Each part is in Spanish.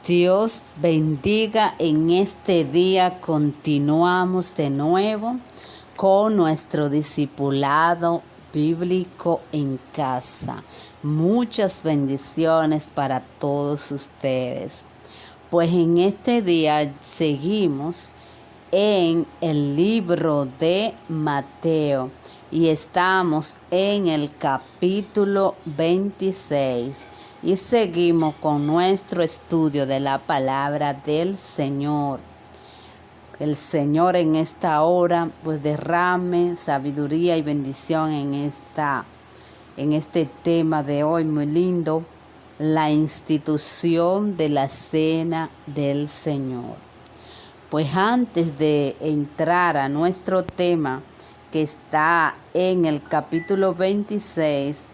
Dios bendiga en este día. Continuamos de nuevo con nuestro discipulado bíblico en casa. Muchas bendiciones para todos ustedes. Pues en este día seguimos en el libro de Mateo y estamos en el capítulo 26 y seguimos con nuestro estudio de la palabra del Señor. El Señor en esta hora pues derrame sabiduría y bendición en este tema de hoy muy lindo, la institución de la cena del Señor. Pues antes de entrar a nuestro tema, que está en el capítulo 26,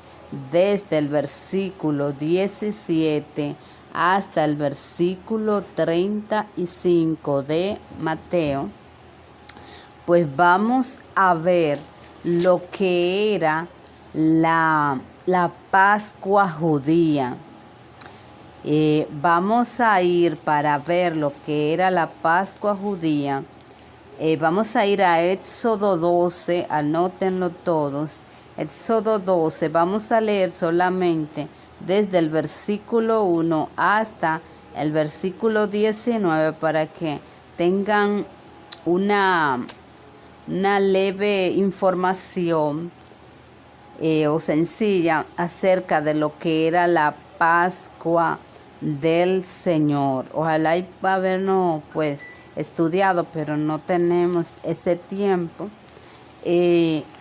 desde el versículo 17 hasta el versículo 35 de Mateo, pues vamos a ver lo que era la Pascua judía. Vamos a ir para ver lo que era la Pascua judía. Vamos a ir a Éxodo 12, anótenlo todos. Éxodo 12, vamos a leer solamente desde el versículo 1 hasta el versículo 19 para que tengan una leve información o sencilla acerca de lo que era la Pascua del Señor. Ojalá y habernos pues estudiado, pero no tenemos ese tiempo.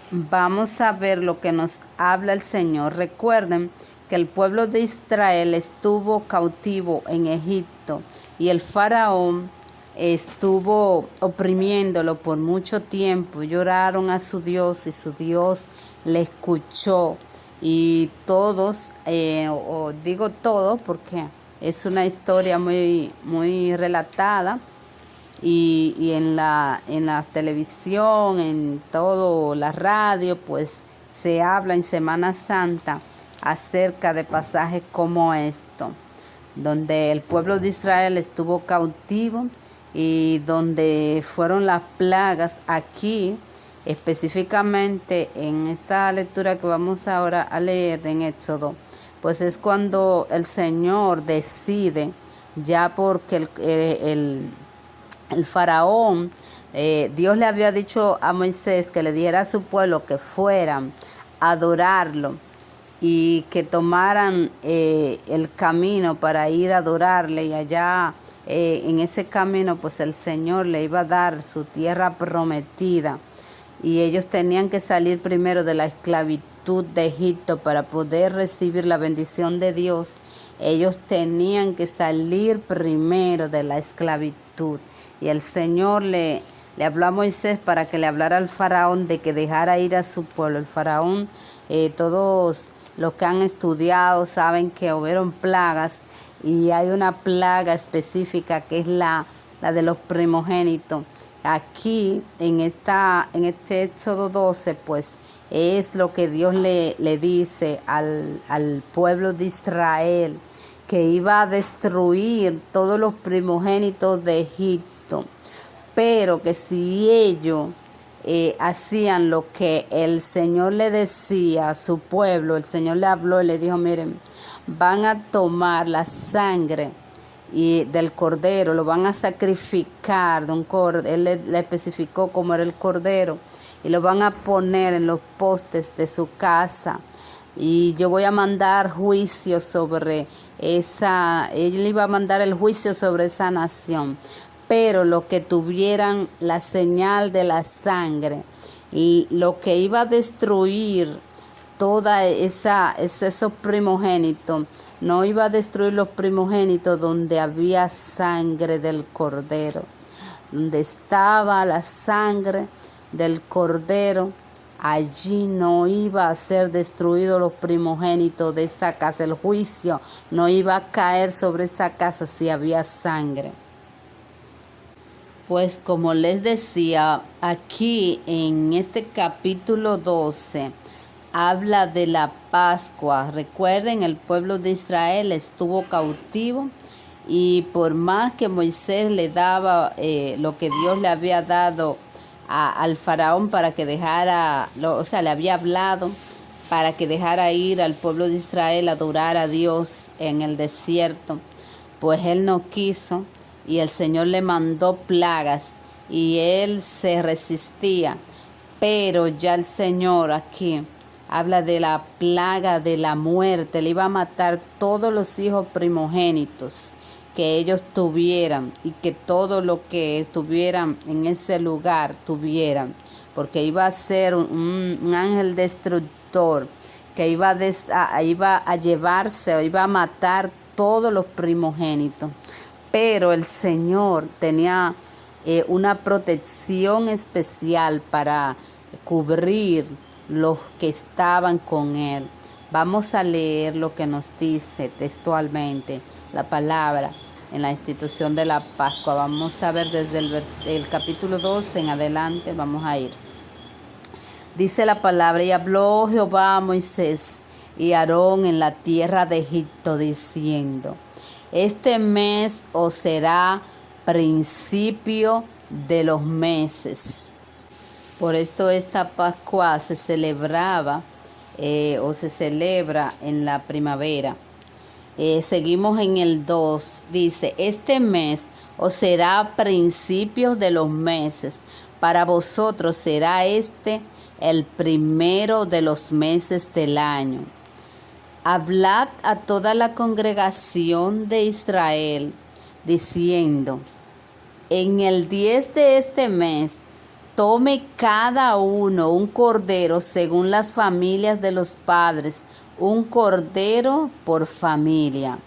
Vamos a ver lo que nos habla el Señor. Recuerden que el pueblo de Israel estuvo cautivo en Egipto y el faraón estuvo oprimiéndolo por mucho tiempo. Lloraron a su Dios y su Dios le escuchó. Y todos, digo todo porque es una historia muy, muy relatada. Y en la televisión, en todo la radio, pues se habla en Semana Santa acerca de pasajes como esto, donde el pueblo de Israel estuvo cautivo y donde fueron las plagas. Aquí, específicamente en esta lectura que vamos ahora a leer en Éxodo, pues es cuando el Señor decide, ya porque el faraón, Dios le había dicho a Moisés que le diera a su pueblo que fueran a adorarlo y que tomaran el camino para ir a adorarle, y allá en ese camino pues el Señor le iba a dar su tierra prometida y ellos tenían que salir primero de la esclavitud de Egipto para poder recibir la bendición de Dios. Ellos tenían que salir primero de la esclavitud. Y el Señor le habló a Moisés para que le hablara al faraón de que dejara ir a su pueblo. El faraón, todos los que han estudiado saben que hubieron plagas y hay una plaga específica que es la de los primogénitos. Aquí en este Éxodo 12 pues es lo que Dios le dice al pueblo de Israel, que iba a destruir todos los primogénitos de Egipto, pero que si ellos hacían lo que el Señor le decía a su pueblo, el Señor le habló y le dijo: miren, van a tomar la sangre del cordero, lo van a sacrificar de un cordero. Él le especificó cómo era el cordero, y lo van a poner en los postes de su casa, y yo voy a mandar juicio sobre él iba a mandar el juicio sobre esa nación, pero lo que tuvieran la señal de la sangre, y lo que iba a destruir toda esos primogénitos, no iba a destruir los primogénitos donde había sangre del cordero. Donde estaba la sangre del cordero, allí no iba a ser destruido los primogénitos de esa casa. El juicio no iba a caer sobre esa casa si había sangre. Pues como les decía, aquí en este capítulo 12 habla de la Pascua. Recuerden, el pueblo de Israel estuvo cautivo Y por más que Moisés le daba lo que Dios le había dado al faraón para que dejara, o sea, le había hablado para que dejara ir al pueblo de Israel a adorar a Dios en el desierto, pues él no quiso y el Señor le mandó plagas y él se resistía. Pero ya el Señor aquí habla de la plaga de la muerte, le iba a matar todos los hijos primogénitos que ellos tuvieran y que todo lo que estuvieran en ese lugar tuvieran, porque iba a ser un ángel destructor que iba a llevarse o iba a matar todos los primogénitos. Pero el Señor tenía una protección especial para cubrir los que estaban con él. Vamos a leer lo que nos dice textualmente la palabra en la institución de la Pascua. Vamos a ver desde el capítulo 12 en adelante, vamos a ir. Dice la palabra: y habló Jehová a Moisés y a Aarón en la tierra de Egipto, diciendo: este mes os será principio de los meses. Por esto esta Pascua se celebraba o se celebra en la primavera. Seguimos en el 2, dice: este mes os será principio de los meses, para vosotros será este el primero de los meses del año. Hablad a toda la congregación de Israel, diciendo: en el 10 de este mes, tome cada uno un cordero según las familias de los padres, un cordero por familia.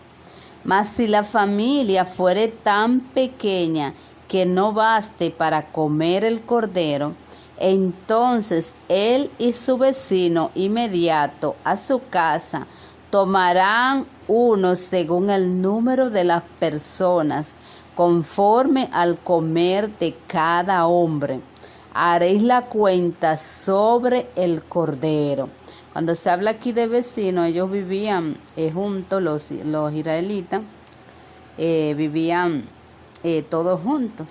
Mas si la familia fuere tan pequeña que no baste para comer el cordero, entonces él y su vecino inmediato a su casa tomarán uno según el número de las personas, conforme al comer de cada hombre. Haréis la cuenta sobre el cordero. Cuando se habla aquí de vecinos, ellos vivían juntos, los israelitas vivían todos juntos.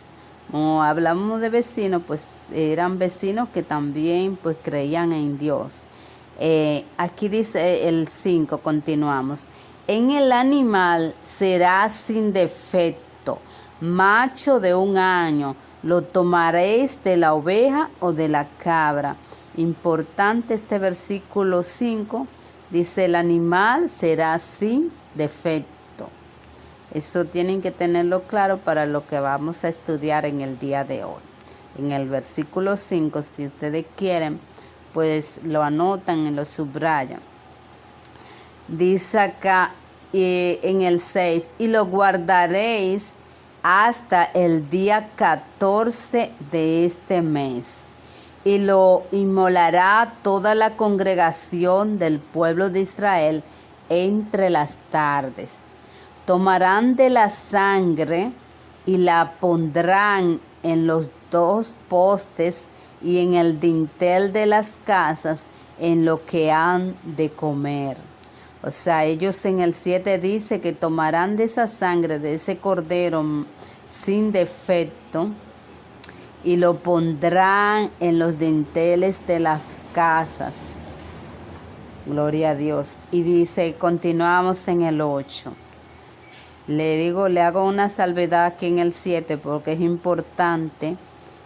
Como hablamos de vecinos, pues eran vecinos que también pues creían en Dios. Aquí dice el 5, continuamos. En el animal será sin defecto, macho de 1 año, lo tomaréis de la oveja o de la cabra. Importante este versículo 5, dice: el animal será sin defecto. Eso tienen que tenerlo claro para lo que vamos a estudiar en el día de hoy. En el versículo 5, si ustedes quieren, pues lo anotan y lo subrayan. Dice acá en el 6: y lo guardaréis hasta el día 14 de este mes, y lo inmolará toda la congregación del pueblo de Israel entre las tardes. Tomarán de la sangre y la pondrán en los 2 postes y en el dintel de las casas, en lo que han de comer. O sea, ellos en el 7 dice que tomarán de esa sangre, de ese cordero sin defecto, y lo pondrán en los dinteles de las casas. Gloria a Dios. Y dice, continuamos en el 8. Le hago una salvedad aquí en el 7 porque es importante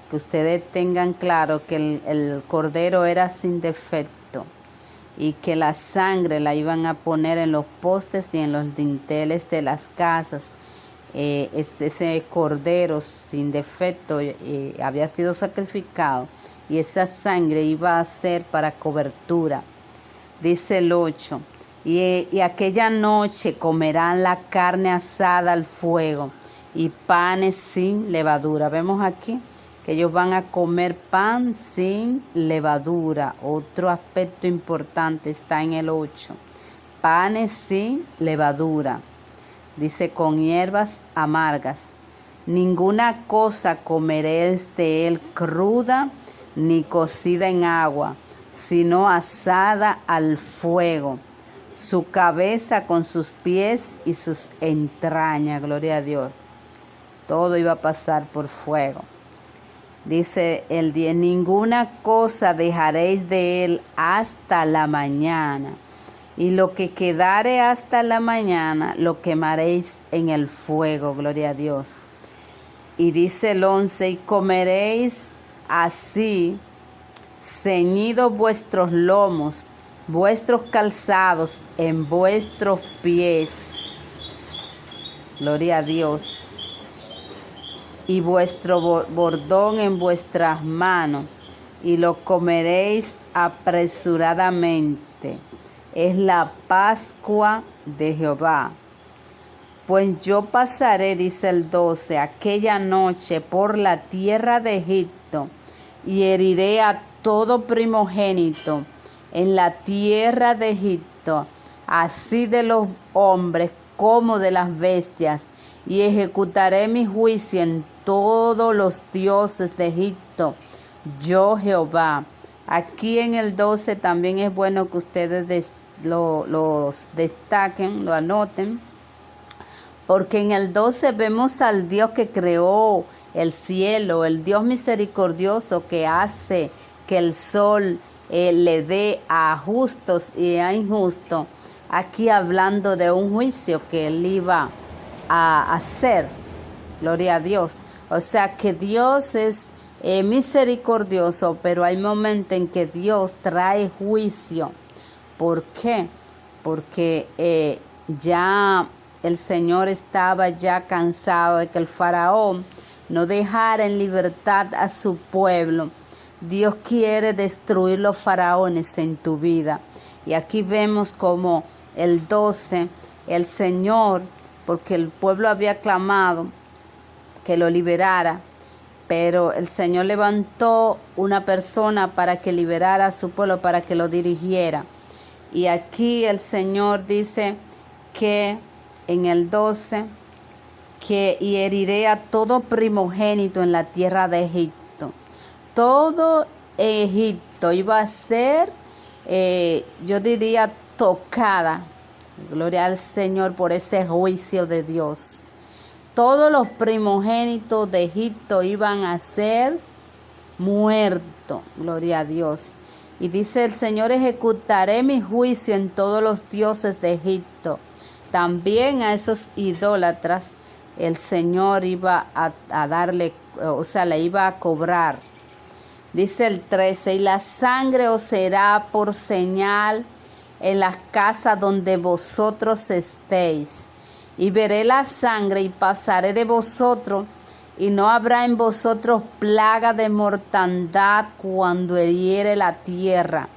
que ustedes tengan claro que el cordero era sin defecto y que la sangre la iban a poner en los postes y en los dinteles de las casas. Ese cordero sin defecto había sido sacrificado y esa sangre iba a ser para cobertura. Dice el 8, y aquella noche comerán la carne asada al fuego y panes sin levadura. Vemos aquí que ellos van a comer pan sin levadura. Otro aspecto importante está en el 8. Panes sin levadura. Dice, con hierbas amargas. Ninguna cosa comeréis de él cruda ni cocida en agua, sino asada al fuego. su cabeza con sus pies y sus entrañas. Gloria a Dios. Todo iba a pasar por fuego. Dice el 10, ninguna cosa dejaréis de él hasta la mañana. Y lo que quedare hasta la mañana, lo quemaréis en el fuego. Gloria a Dios. Y dice el 11, y comeréis así, ceñidos vuestros lomos, vuestros calzados en vuestros pies. Gloria a Dios. Y vuestro bordón en vuestras manos, y lo comeréis apresuradamente. Es la Pascua de Jehová. Pues yo pasaré, dice el 12, aquella noche por la tierra de Egipto, y heriré a todo primogénito en la tierra de Egipto, así de los hombres como de las bestias, y ejecutaré mi juicio en todos los dioses de Egipto, yo Jehová. Aquí en el 12 también es bueno que ustedes los destaquen, lo anoten, porque en el 12 vemos al Dios que creó el cielo, el Dios misericordioso que hace que el sol le dé a justos y a injustos. Aquí hablando de un juicio que él iba a hacer. Gloria a Dios. O sea que Dios es misericordioso, pero hay momentos en que Dios trae juicio. ¿Por qué? Porque ya el Señor estaba ya cansado de que el faraón no dejara en libertad a su pueblo. Dios quiere destruir los faraones en tu vida. Y aquí vemos como el 12, el Señor, porque el pueblo había clamado que lo liberara, pero el Señor levantó una persona para que liberara a su pueblo, para que lo dirigiera. Y aquí el Señor dice que en el 12, que y heriré a todo primogénito en la tierra de Egipto. Todo Egipto iba a ser, yo diría, tocada. Gloria al Señor por ese juicio de Dios. Todos los primogénitos de Egipto iban a ser muertos. Gloria a Dios. Y dice el Señor, ejecutaré mi juicio en todos los dioses de Egipto. También a esos idólatras el Señor iba a darle, o sea, le iba a cobrar. Dice el 13, y la sangre os será por señal en las casas donde vosotros estéis. Y veré la sangre y pasaré de vosotros, y no habrá en vosotros plaga de mortandad cuando hiriere la tierra.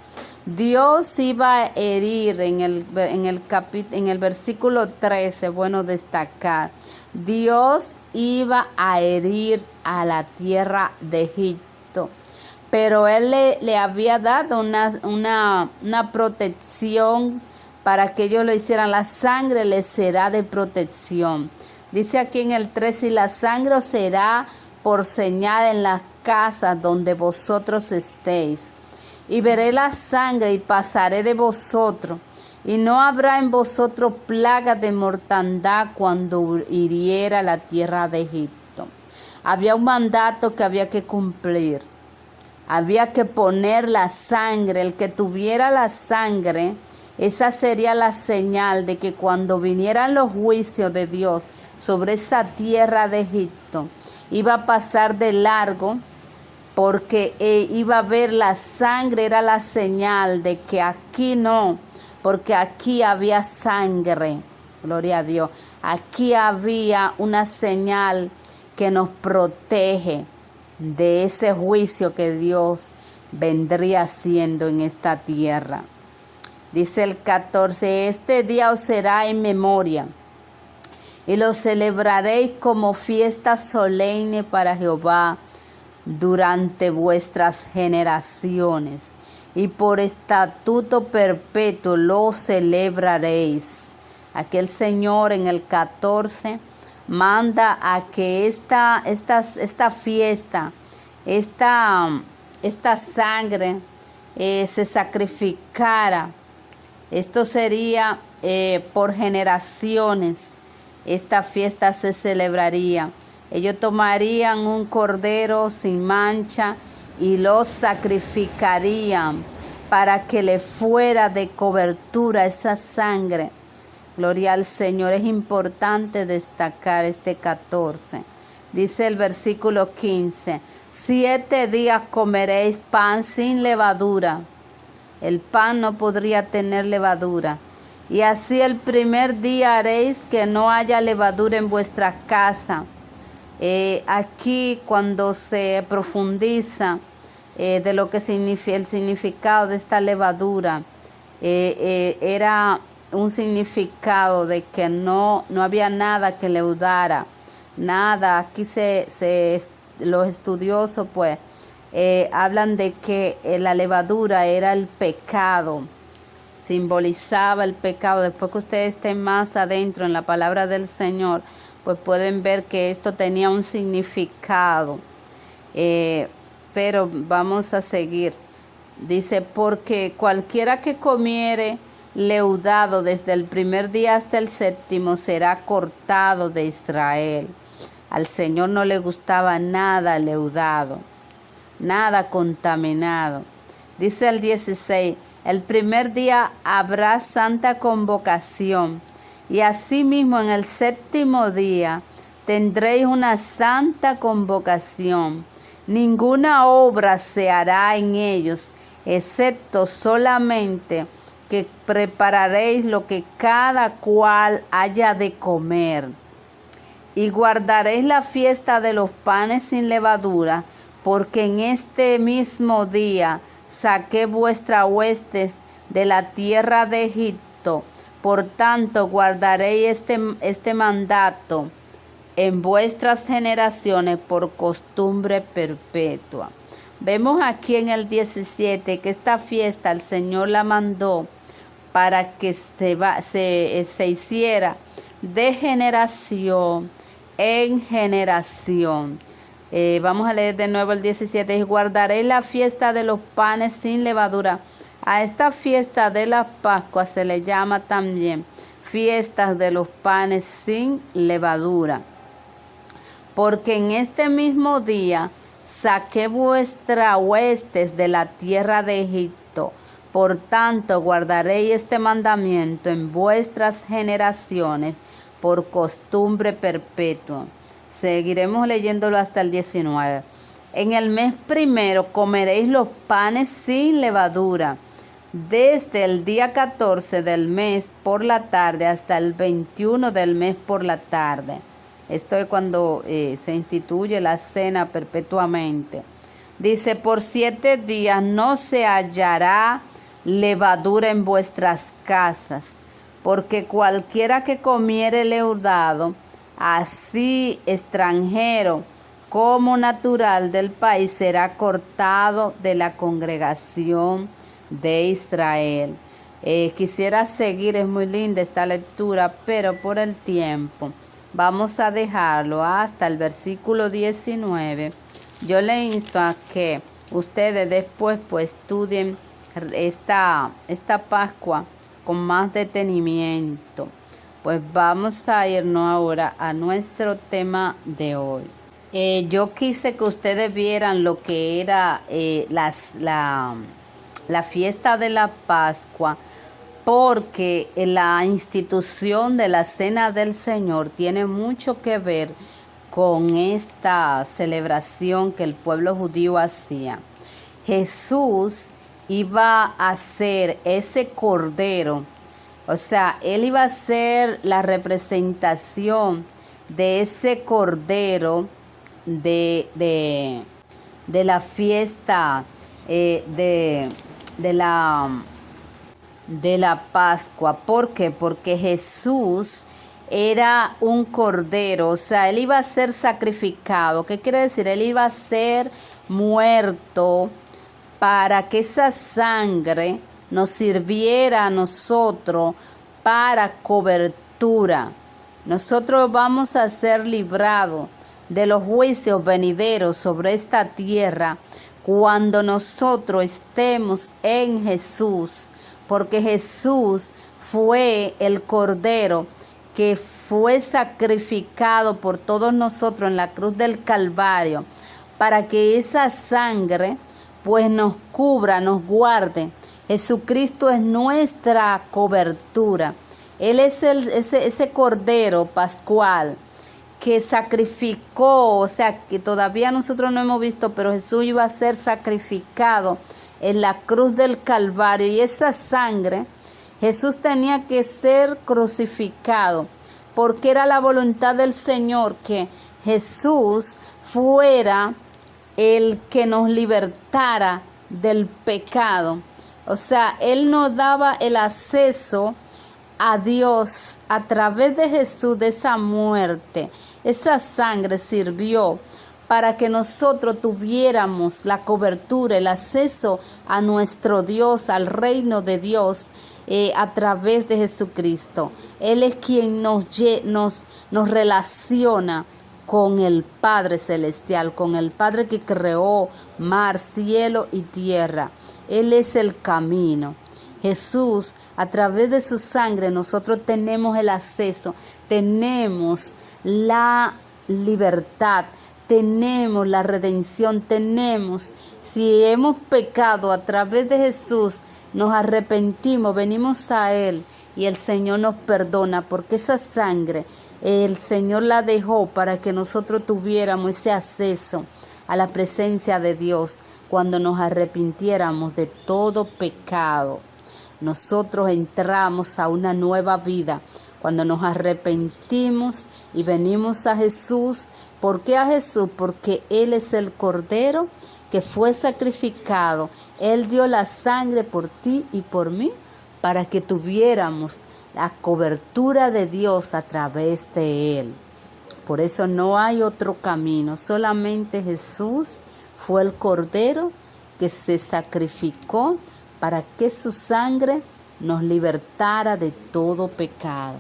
Dios iba a herir en el versículo 13, bueno destacar, Dios iba a herir a la tierra de Egipto, pero Él le había dado una protección para que ellos lo hicieran. La sangre les será de protección. Dice aquí en el 13, y la sangre os será por señal en las casas donde vosotros estéis. Y veré la sangre y pasaré de vosotros, y no habrá en vosotros plaga de mortandad cuando hiriera la tierra de Egipto. Había un mandato que había que cumplir. Había que poner la sangre. El que tuviera la sangre, esa sería la señal de que cuando vinieran los juicios de Dios sobre esa tierra de Egipto, iba a pasar de largo, porque iba a ver la sangre, era la señal de que aquí no, porque aquí había sangre, gloria a Dios. Aquí había una señal que nos protege de ese juicio que Dios vendría haciendo en esta tierra. Dice el 14, este día os será en memoria, y lo celebraréis como fiesta solemne para Jehová durante vuestras generaciones, y por estatuto perpetuo lo celebraréis. Aquí el Señor en el 14 manda a que esta fiesta, esta sangre se sacrificara Esto sería por generaciones. Esta fiesta se celebraría. Ellos tomarían un cordero sin mancha y lo sacrificarían para que le fuera de cobertura esa sangre. Gloria al Señor. Es importante destacar este 14. Dice el versículo 15, 7 días comeréis pan sin levadura. El pan no podría tener levadura. Y así el primer día haréis que no haya levadura en vuestra casa. Aquí cuando se profundiza de lo que significa el significado de esta levadura, era un significado de que no había nada que leudara, nada. Aquí los estudiosos pues hablan de que la levadura era el pecado, simbolizaba el pecado. Después que ustedes estén más adentro en la palabra del Señor, pues pueden ver que esto tenía un significado. Pero vamos a seguir. Dice, porque cualquiera que comiere leudado desde el primer día hasta el séptimo será cortado de Israel. Al Señor no le gustaba nada leudado, nada contaminado. Dice el 16, el primer día habrá santa convocación, y asimismo en el séptimo día tendréis una santa convocación. Ninguna obra se hará en ellos, excepto solamente que prepararéis lo que cada cual haya de comer. Y guardaréis la fiesta de los panes sin levadura, porque en este mismo día saqué vuestras huestes de la tierra de Egipto. Por tanto, guardaréis este mandato en vuestras generaciones por costumbre perpetua. Vemos aquí en el 17 que esta fiesta el Señor la mandó para que se hiciera de generación en generación. Vamos a leer de nuevo el 17. Y guardaréis la fiesta de los panes sin levadura. A esta fiesta de la Pascua se le llama también fiestas de los panes sin levadura. Porque en este mismo día saqué vuestras huestes de la tierra de Egipto. Por tanto, guardaréis este mandamiento en vuestras generaciones por costumbre perpetua. Seguiremos leyéndolo hasta el 19. En el mes primero comeréis los panes sin levadura, desde el día 14 del mes por la tarde hasta el 21 del mes por la tarde. Esto es cuando se instituye la cena perpetuamente. Dice, por 7 días no se hallará levadura en vuestras casas, porque cualquiera que comiere leudado, así extranjero como natural del país, será cortado de la congregación de Israel. Quisiera seguir, es muy linda esta lectura, pero por el tiempo vamos a dejarlo hasta el versículo 19. Yo le insto a que ustedes después pues estudien esta Pascua con más detenimiento. Pues vamos a irnos ahora a nuestro tema de hoy. Yo quise que ustedes vieran lo que era la fiesta de la Pascua, porque la institución de la Cena del Señor tiene mucho que ver con esta celebración que el pueblo judío hacía. Jesús iba a ser ese cordero, o sea, él iba a ser la representación de ese cordero de la fiesta de la Pascua. ¿Por qué? Porque Jesús era un cordero, o sea, él iba a ser sacrificado. ¿Qué quiere decir? Él iba a ser muerto para que esa sangre nos sirviera a nosotros para cobertura. Nosotros vamos a ser librados de los juicios venideros sobre esta tierra cuando nosotros estemos en Jesús, porque Jesús fue el Cordero que fue sacrificado por todos nosotros en la cruz del Calvario, para que esa sangre pues nos cubra, nos guarde. Jesucristo es nuestra cobertura. Él es ese Cordero Pascual que sacrificó, o sea, que todavía nosotros no hemos visto, pero Jesús iba a ser sacrificado en la cruz del Calvario, y esa sangre, Jesús tenía que ser crucificado, porque era la voluntad del Señor que Jesús fuera el que nos libertara del pecado. O sea, Él nos daba el acceso a Dios a través de Jesús, de esa muerte. Esa sangre sirvió para que nosotros tuviéramos la cobertura, el acceso a nuestro Dios, al reino de Dios, a través de Jesucristo. Él es quien nos relaciona con el Padre Celestial, con el Padre que creó mar, cielo y tierra. Él es el camino. Jesús, a través de su sangre, nosotros tenemos el acceso, tenemos la libertad, tenemos la redención, si hemos pecado a través de Jesús, nos arrepentimos, venimos a Él y el Señor nos perdona, porque esa sangre el Señor la dejó para que nosotros tuviéramos ese acceso a la presencia de Dios cuando nos arrepintiéramos de todo pecado. Nosotros entramos a una nueva vida cuando nos arrepentimos y venimos a Jesús. ¿Por qué a Jesús? Porque Él es el Cordero que fue sacrificado. Él dio la sangre por ti y por mí para que tuviéramos la cobertura de Dios a través de Él. Por eso no hay otro camino, solamente Jesús fue el Cordero que se sacrificó para que su sangre nos libertara de todo pecado.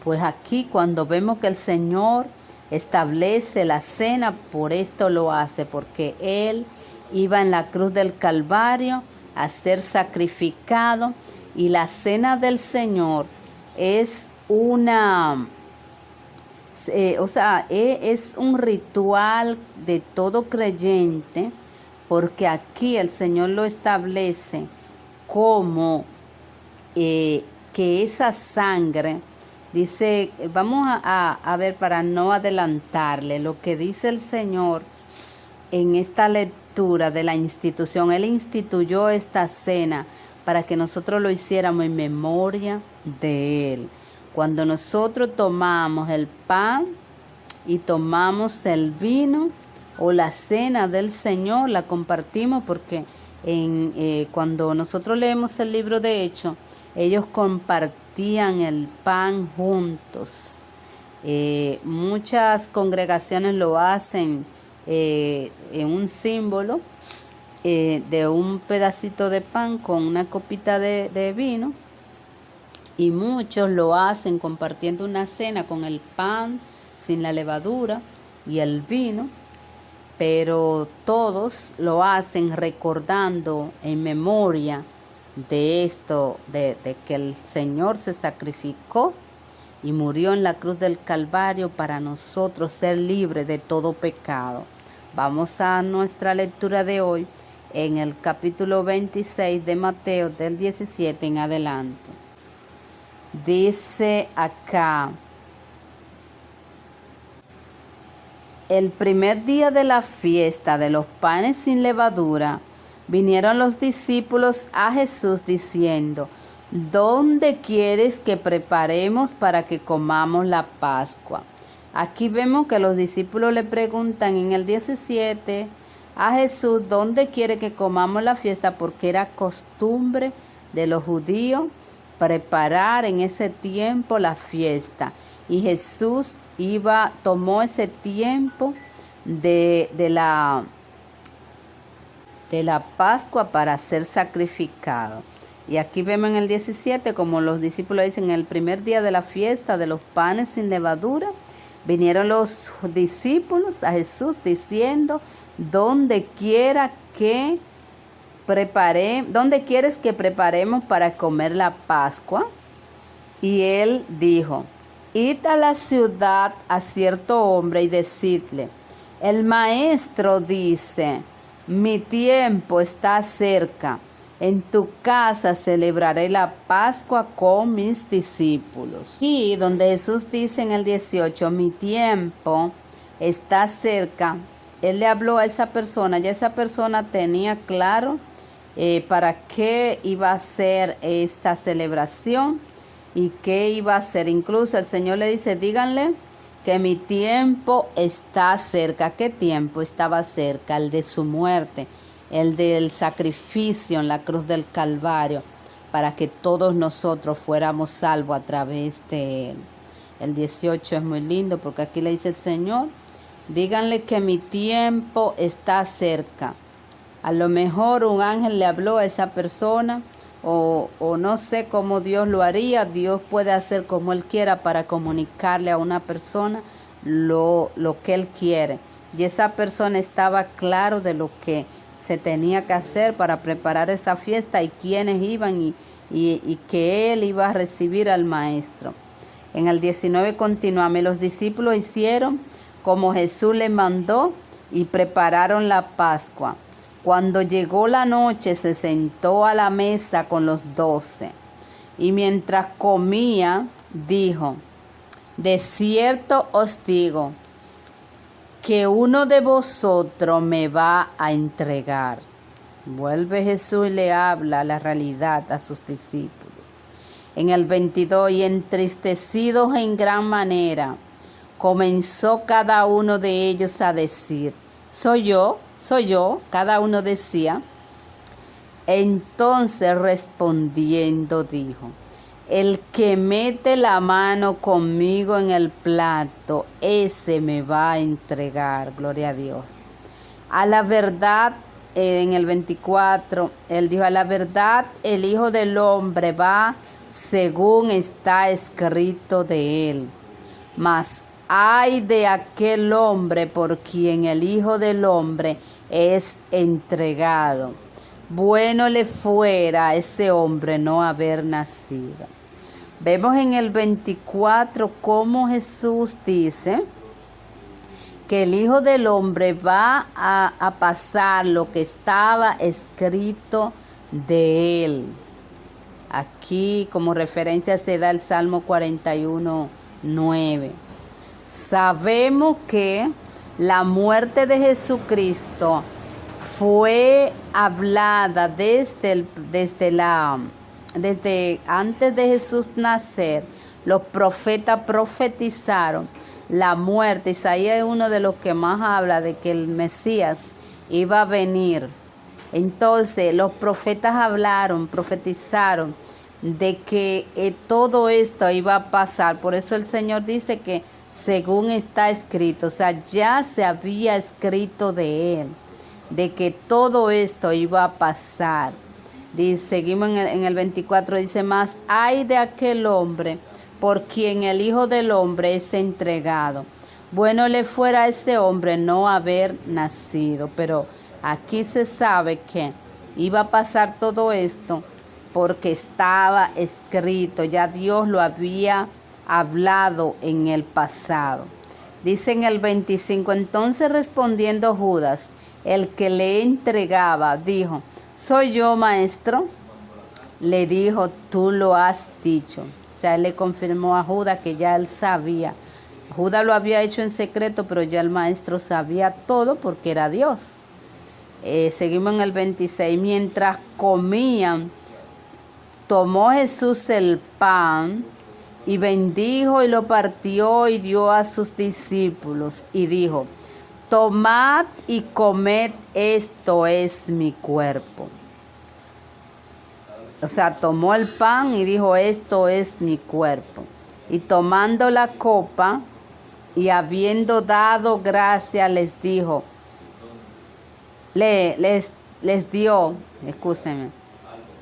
Pues aquí cuando vemos que el Señor establece la cena, por esto lo hace, porque Él iba en la cruz del Calvario a ser sacrificado, y la cena del Señor es es un ritual de todo creyente, porque aquí el Señor lo establece como que esa sangre, dice, vamos a ver para no adelantarle lo que dice el Señor en esta lectura de la institución. Él instituyó esta cena para que nosotros lo hiciéramos en memoria de Él. Cuando nosotros tomamos el pan y tomamos el vino o la cena del Señor, la compartimos, porque cuando nosotros leemos el libro de Hechos, ellos compartían el pan juntos. Muchas congregaciones lo hacen en un símbolo de un pedacito de pan con una copita de vino, y muchos lo hacen compartiendo una cena con el pan sin la levadura y el vino, pero todos lo hacen recordando en memoria de esto, de que el Señor se sacrificó y murió en la cruz del Calvario para nosotros ser libres de todo pecado. Vamos a nuestra lectura de hoy en el capítulo 26 de Mateo, del 17 en adelante. Dice acá: el primer día de la fiesta de los panes sin levadura, vinieron los discípulos a Jesús diciendo: ¿dónde quieres que preparemos para que comamos la Pascua? Aquí vemos que los discípulos le preguntan en el 17 a Jesús dónde quiere que comamos la fiesta, porque era costumbre de los judíos preparar en ese tiempo la fiesta. Y Jesús tomó ese tiempo de la Pascua para ser sacrificado. Y aquí vemos en el 17, como los discípulos dicen, el primer día de la fiesta de los panes sin levadura, vinieron los discípulos a Jesús diciendo: donde quiera que ¿dónde quieres que preparemos para comer la Pascua? Y él dijo, id a la ciudad a cierto hombre y decidle, el maestro dice, mi tiempo está cerca, en tu casa celebraré la Pascua con mis discípulos. Y donde Jesús dice en el 18, mi tiempo está cerca, él le habló a esa persona, ya esa persona tenía claro para qué iba a ser esta celebración y qué iba a hacer. Incluso el Señor le dice, díganle que mi tiempo está cerca. ¿Qué tiempo estaba cerca? El de su muerte, el del sacrificio en la cruz del Calvario, para que todos nosotros fuéramos salvos a través de él. El 18 es muy lindo porque aquí le dice el Señor, díganle que mi tiempo está cerca. A lo mejor un ángel le habló a esa persona o no sé cómo Dios lo haría. Dios puede hacer como Él quiera para comunicarle a una persona lo que Él quiere. Y esa persona estaba claro de lo que se tenía que hacer para preparar esa fiesta y quiénes iban y que Él iba a recibir al Maestro. En el 19 continuamos, los discípulos hicieron como Jesús les mandó y prepararon la Pascua. Cuando llegó la noche se sentó a la mesa con los 12 y mientras comía dijo, de cierto os digo que uno de vosotros me va a entregar. Vuelve Jesús y le habla la realidad a sus discípulos. En el 22, y entristecidos en gran manera, comenzó cada uno de ellos a decir, soy yo, cada uno decía. Entonces respondiendo dijo, el que mete la mano conmigo en el plato, ese me va a entregar, gloria a Dios. A la verdad, en el 24, él dijo, a la verdad el Hijo del Hombre va según está escrito de él. Mas ay de aquel hombre por quien el Hijo del Hombre es entregado. Bueno le fuera a ese hombre no haber nacido. Vemos en el 24 cómo Jesús dice que el Hijo del Hombre va a pasar lo que estaba escrito de él. Aquí como referencia se da el Salmo 41:9. Sabemos que la muerte de Jesucristo fue hablada desde antes de Jesús nacer. Los profetas profetizaron la muerte. Isaías es uno de los que más habla de que el Mesías iba a venir. Entonces los profetas profetizaron de que todo esto iba a pasar. Por eso el Señor dice que según está escrito, o sea, ya se había escrito de él, de que todo esto iba a pasar. Dice, seguimos en el 24, dice, más ay de aquel hombre por quien el Hijo del Hombre es entregado. Bueno le fuera a ese hombre no haber nacido. Pero aquí se sabe que iba a pasar todo esto porque estaba escrito, ya Dios lo había hablado en el pasado. Dice en el 25, entonces respondiendo Judas, el que le entregaba, dijo, ¿soy yo, maestro? Le dijo, tú lo has dicho. O sea, él le confirmó a Judas que ya él sabía. Judas lo había hecho en secreto, pero ya el maestro sabía todo porque era Dios. Seguimos en el 26. Mientras comían, tomó Jesús el pan y bendijo y lo partió y dio a sus discípulos y dijo, tomad y comed, esto es mi cuerpo. O sea, tomó el pan y dijo, esto es mi cuerpo. Y tomando la copa y habiendo dado gracia, les dijo, les dio, excúsenme,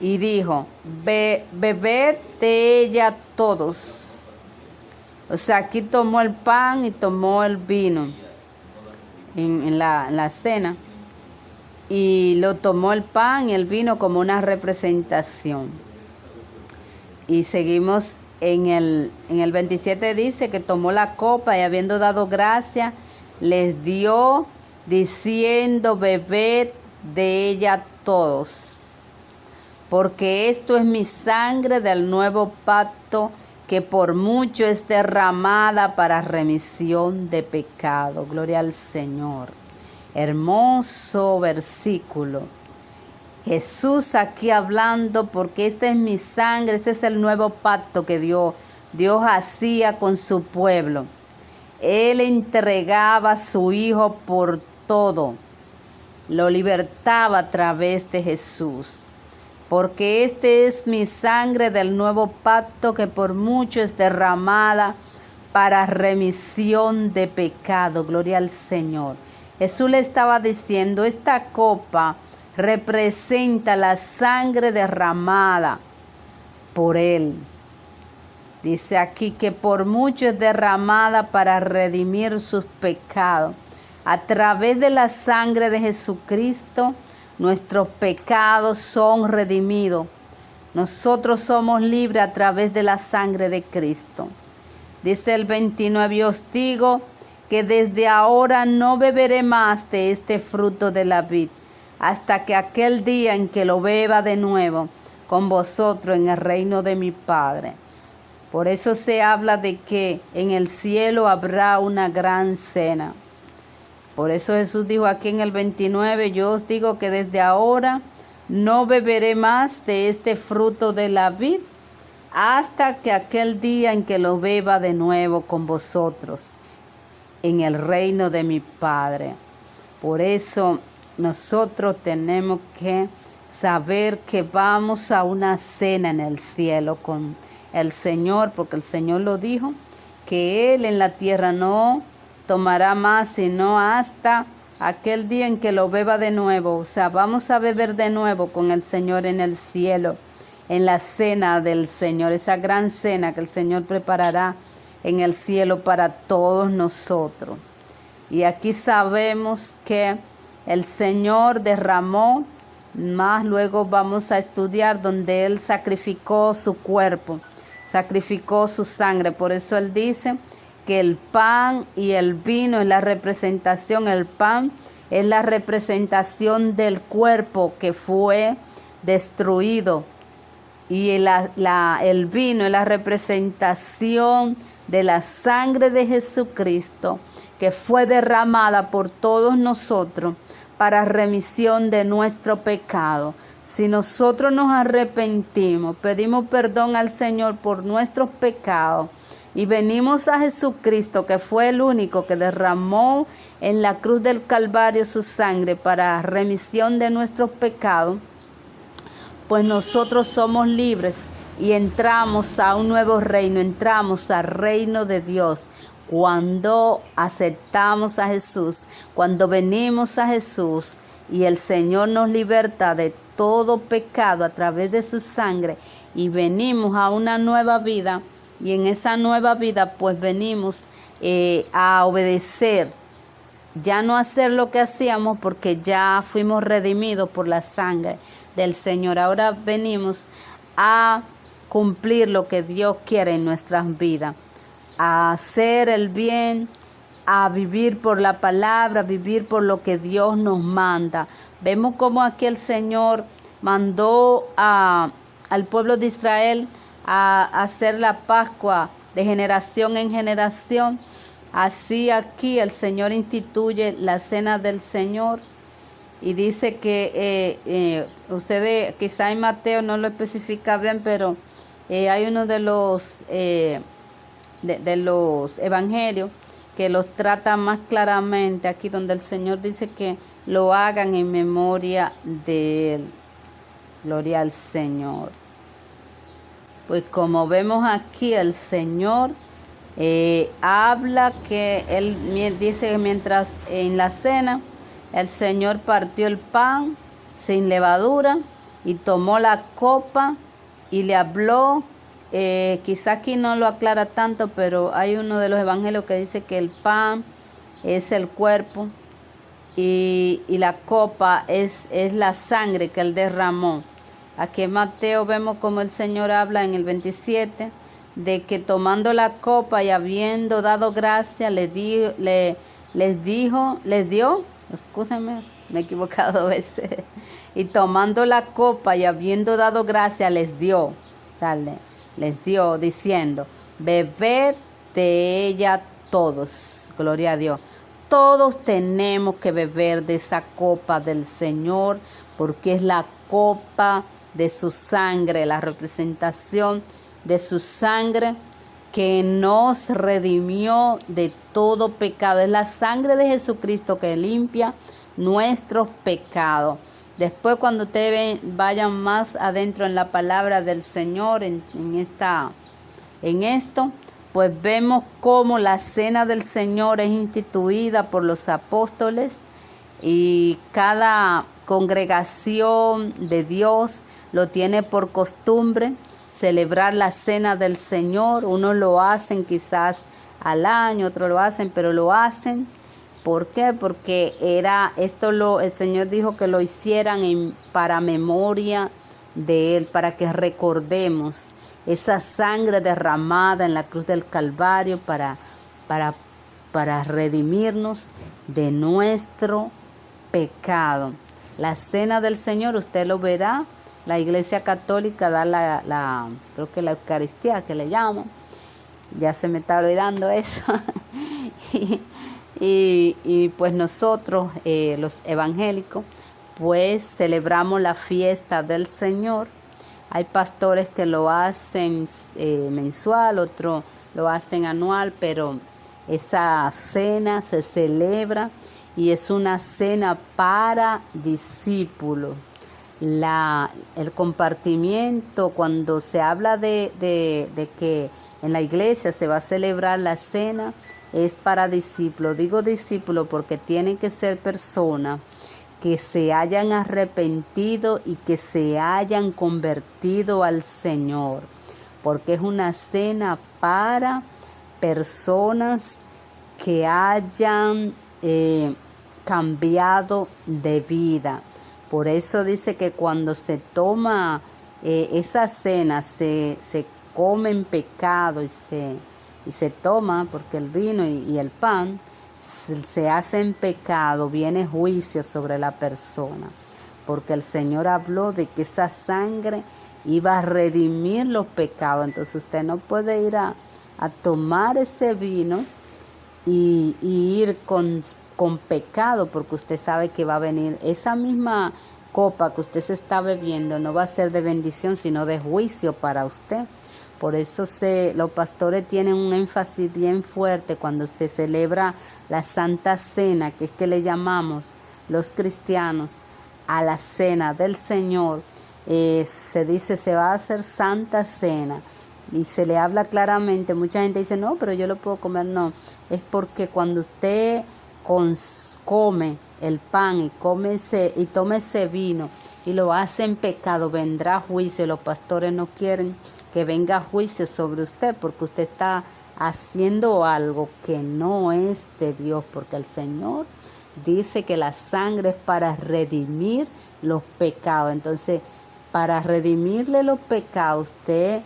y dijo, bebed de ella todos. O sea, aquí tomó el pan y tomó el vino en la cena. y lo tomó el pan y el vino como una representación. Y seguimos en el 27, dice que tomó la copa y habiendo dado gracia, les dio diciendo: bebed de ella todos, porque esto es mi sangre del nuevo pacto, que por mucho es derramada para remisión de pecado. Gloria al Señor. Hermoso versículo. Jesús aquí hablando, porque esta es mi sangre, este es el nuevo pacto que Dios hacía con su pueblo. Él entregaba a su Hijo por todo, lo libertaba a través de Jesús. Porque este es mi sangre del nuevo pacto, que por mucho es derramada para remisión de pecado. Gloria al Señor. Jesús le estaba diciendo, esta copa representa la sangre derramada por Él. Dice aquí que por mucho es derramada para redimir sus pecados. A través de la sangre de Jesucristo, nuestros pecados son redimidos. Nosotros somos libres a través de la sangre de Cristo. Dice el 29, os digo que desde ahora no beberé más de este fruto de la vid, hasta que aquel día en que lo beba de nuevo con vosotros en el reino de mi Padre. Por eso se habla de que en el cielo habrá una gran cena. Por eso Jesús dijo aquí en el 29, yo os digo que desde ahora no beberé más de este fruto de la vid, hasta que aquel día en que lo beba de nuevo con vosotros en el reino de mi Padre. Por eso nosotros tenemos que saber que vamos a una cena en el cielo con el Señor, porque el Señor lo dijo, que Él en la tierra no tomará más, sino hasta aquel día en que lo beba de nuevo. O sea, vamos a beber de nuevo con el Señor en el cielo, en la cena del Señor, esa gran cena que el Señor preparará en el cielo para todos nosotros. Y aquí sabemos que el Señor derramó, más luego vamos a estudiar donde Él sacrificó su cuerpo, sacrificó su sangre. Por eso Él dice que el pan y el vino es la representación. El pan es la representación del cuerpo que fue destruido, y el vino es la representación de la sangre de Jesucristo, que fue derramada por todos nosotros para remisión de nuestro pecado. Si nosotros nos arrepentimos, pedimos perdón al Señor por nuestros pecados y venimos a Jesucristo, que fue el único que derramó en la cruz del Calvario su sangre para remisión de nuestros pecados, pues nosotros somos libres y entramos a un nuevo reino, entramos al reino de Dios. Cuando aceptamos a Jesús, cuando venimos a Jesús y el Señor nos liberta de todo pecado a través de su sangre y venimos a una nueva vida, y en esa nueva vida pues venimos a obedecer, ya no hacer lo que hacíamos porque ya fuimos redimidos por la sangre del Señor. Ahora venimos a cumplir lo que Dios quiere en nuestras vidas, a hacer el bien, a vivir por la palabra, a vivir por lo que Dios nos manda. Vemos cómo aquí el Señor mandó al pueblo de Israel a hacer la Pascua de generación en generación. Así aquí el Señor instituye la cena del Señor. Y dice que ustedes, quizá en Mateo no lo especifica bien, pero hay uno de los evangelios que los trata más claramente, aquí donde el Señor dice que lo hagan en memoria de Él. Gloria al Señor. Pues como vemos aquí, el Señor habla que Él dice que mientras en la cena, el Señor partió el pan sin levadura y tomó la copa y le habló. Quizá aquí no lo aclara tanto, pero hay uno de los evangelios que dice que el pan es el cuerpo y la copa es la sangre que él derramó. Aquí en Mateo vemos como el Señor habla en el 27 de que tomando la copa y habiendo dado gracia les dio, escúsenme, me he equivocado 2 veces, y tomando la copa y habiendo dado gracia les dio, les dio diciendo, bebed de ella todos, gloria a Dios. Todos tenemos que beber de esa copa del Señor porque es la copa de su sangre, la representación de su sangre que nos redimió de todo pecado. Es la sangre de Jesucristo que limpia nuestros pecados. Después cuando ustedes vayan más adentro en la palabra del Señor, en esto, pues vemos cómo la cena del Señor es instituida por los apóstoles y cada congregación de Dios lo tiene por costumbre celebrar la cena del Señor. Unos lo hacen quizás al año, otros lo hacen, pero lo hacen. ¿Por qué? Porque el Señor dijo que lo hicieran para memoria de Él, para que recordemos esa sangre derramada en la cruz del Calvario para redimirnos de nuestro pecado. La cena del Señor, usted lo verá, la Iglesia Católica da creo que la Eucaristía que le llaman, ya se me está olvidando eso, y pues nosotros, los evangélicos, pues celebramos la fiesta del Señor. Hay pastores que lo hacen mensual, otros lo hacen anual, pero esa cena se celebra y es una cena para discípulos. El compartimiento, cuando se habla de que en la iglesia se va a celebrar la cena, es para discípulos. Digo discípulos porque tienen que ser personas que se hayan arrepentido y que se hayan convertido al Señor, porque es una cena para personas que hayan cambiado de vida. Por eso dice que cuando se toma esa cena, se come en pecado y se toma, porque el vino y el pan se hace en pecado, viene juicio sobre la persona, porque el Señor habló de que esa sangre iba a redimir los pecados. Entonces usted no puede ir a tomar ese vino y ir con pecado, porque usted sabe que va a venir esa misma copa que usted se está bebiendo, no va a ser de bendición sino de juicio para usted. Por eso los pastores tienen un énfasis bien fuerte cuando se celebra la Santa Cena, que es que le llamamos los cristianos a la cena del Señor. Se dice, se va a hacer Santa Cena, y se le habla claramente. Mucha gente dice, no, pero yo lo puedo comer. No, es porque cuando usted come el pan y toma ese vino y lo hace en pecado, vendrá juicio. Los pastores no quieren que venga juicio sobre usted, porque usted está haciendo algo que no es de Dios, porque el Señor dice que la sangre es para redimir los pecados. Entonces, para redimirle los pecados, usted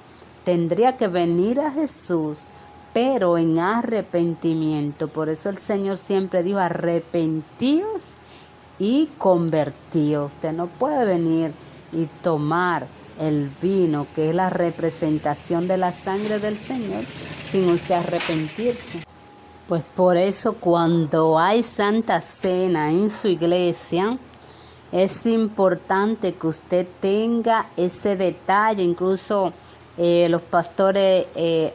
tendría que venir a Jesús, pero en arrepentimiento. Por eso el Señor siempre dijo, arrepentíos y convertíos. Usted no puede venir y tomar el vino, que es la representación de la sangre del Señor, sin usted arrepentirse. Pues por eso cuando hay Santa Cena en su iglesia, es importante que usted tenga ese detalle. Incluso los pastores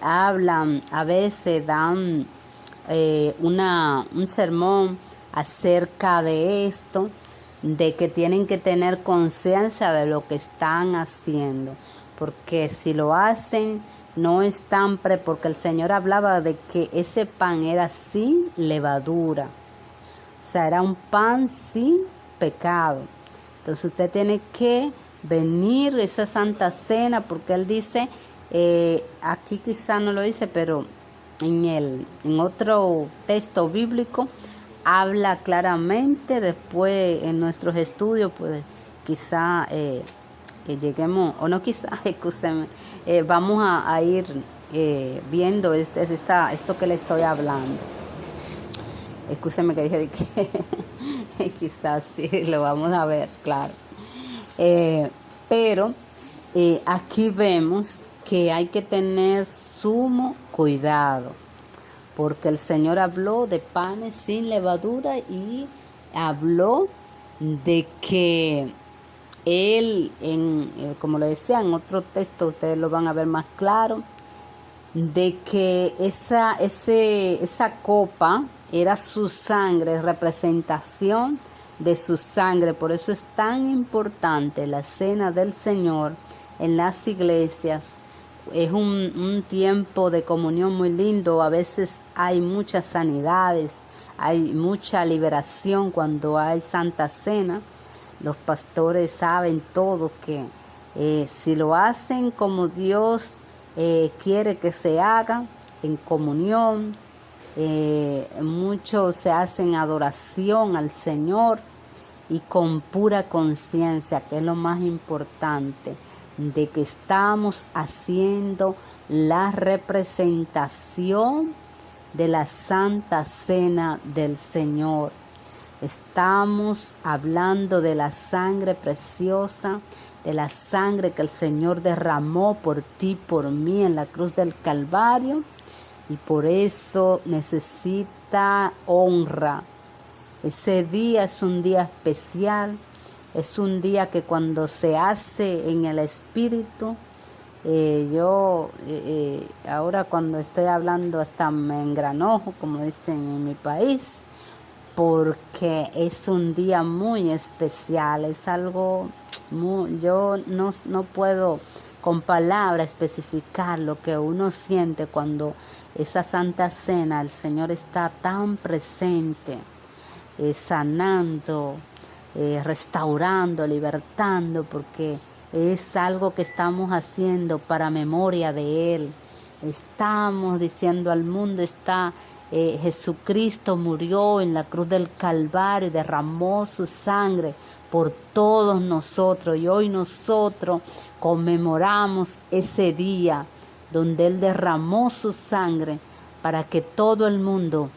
hablan, a veces dan un sermón acerca de esto, de que tienen que tener conciencia de lo que están haciendo, porque si lo hacen no están porque el Señor hablaba de que ese pan era sin levadura, o sea, era un pan sin pecado. Entonces usted tiene que venir a esa Santa Cena, porque Él dice, aquí quizá no lo dice, pero en otro texto bíblico, habla claramente. Después en nuestros estudios pues quizá lleguemos, o no quizá, escúcheme, vamos a ir viendo esto que le estoy hablando. Escúcheme que dije de que quizás sí lo vamos a ver, claro. Pero aquí vemos que hay que tener sumo cuidado, porque el Señor habló de panes sin levadura y habló de que Él, como le decía en otro texto, ustedes lo van a ver más claro, de que esa copa era su sangre, representación de su sangre. Por eso es tan importante la cena del Señor en las iglesias. Es un tiempo de comunión muy lindo. A veces hay muchas sanidades, hay mucha liberación cuando hay Santa Cena. Los pastores saben todo que si lo hacen como Dios quiere que se haga, en comunión, muchos se hacen adoración al Señor y con pura conciencia, que es lo más importante, de que estamos haciendo la representación de la Santa Cena del Señor. Estamos hablando de la sangre preciosa, de la sangre que el Señor derramó por ti, por mí en la cruz del Calvario, y por eso necesita honra. Ese día es un día especial, es un día que cuando se hace en el Espíritu, ahora cuando estoy hablando hasta me engranojo, como dicen en mi país, porque es un día muy especial, es algo yo no puedo con palabras especificar lo que uno siente cuando esa Santa Cena el Señor está tan presente, sanando, restaurando, libertando, porque es algo que estamos haciendo para memoria de Él. Estamos diciendo al mundo, Jesucristo murió en la cruz del Calvario y derramó su sangre por todos nosotros, y hoy nosotros conmemoramos ese día donde Él derramó su sangre para que todo el mundo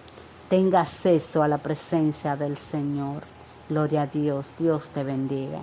tenga acceso a la presencia del Señor. Gloria a Dios. Dios te bendiga.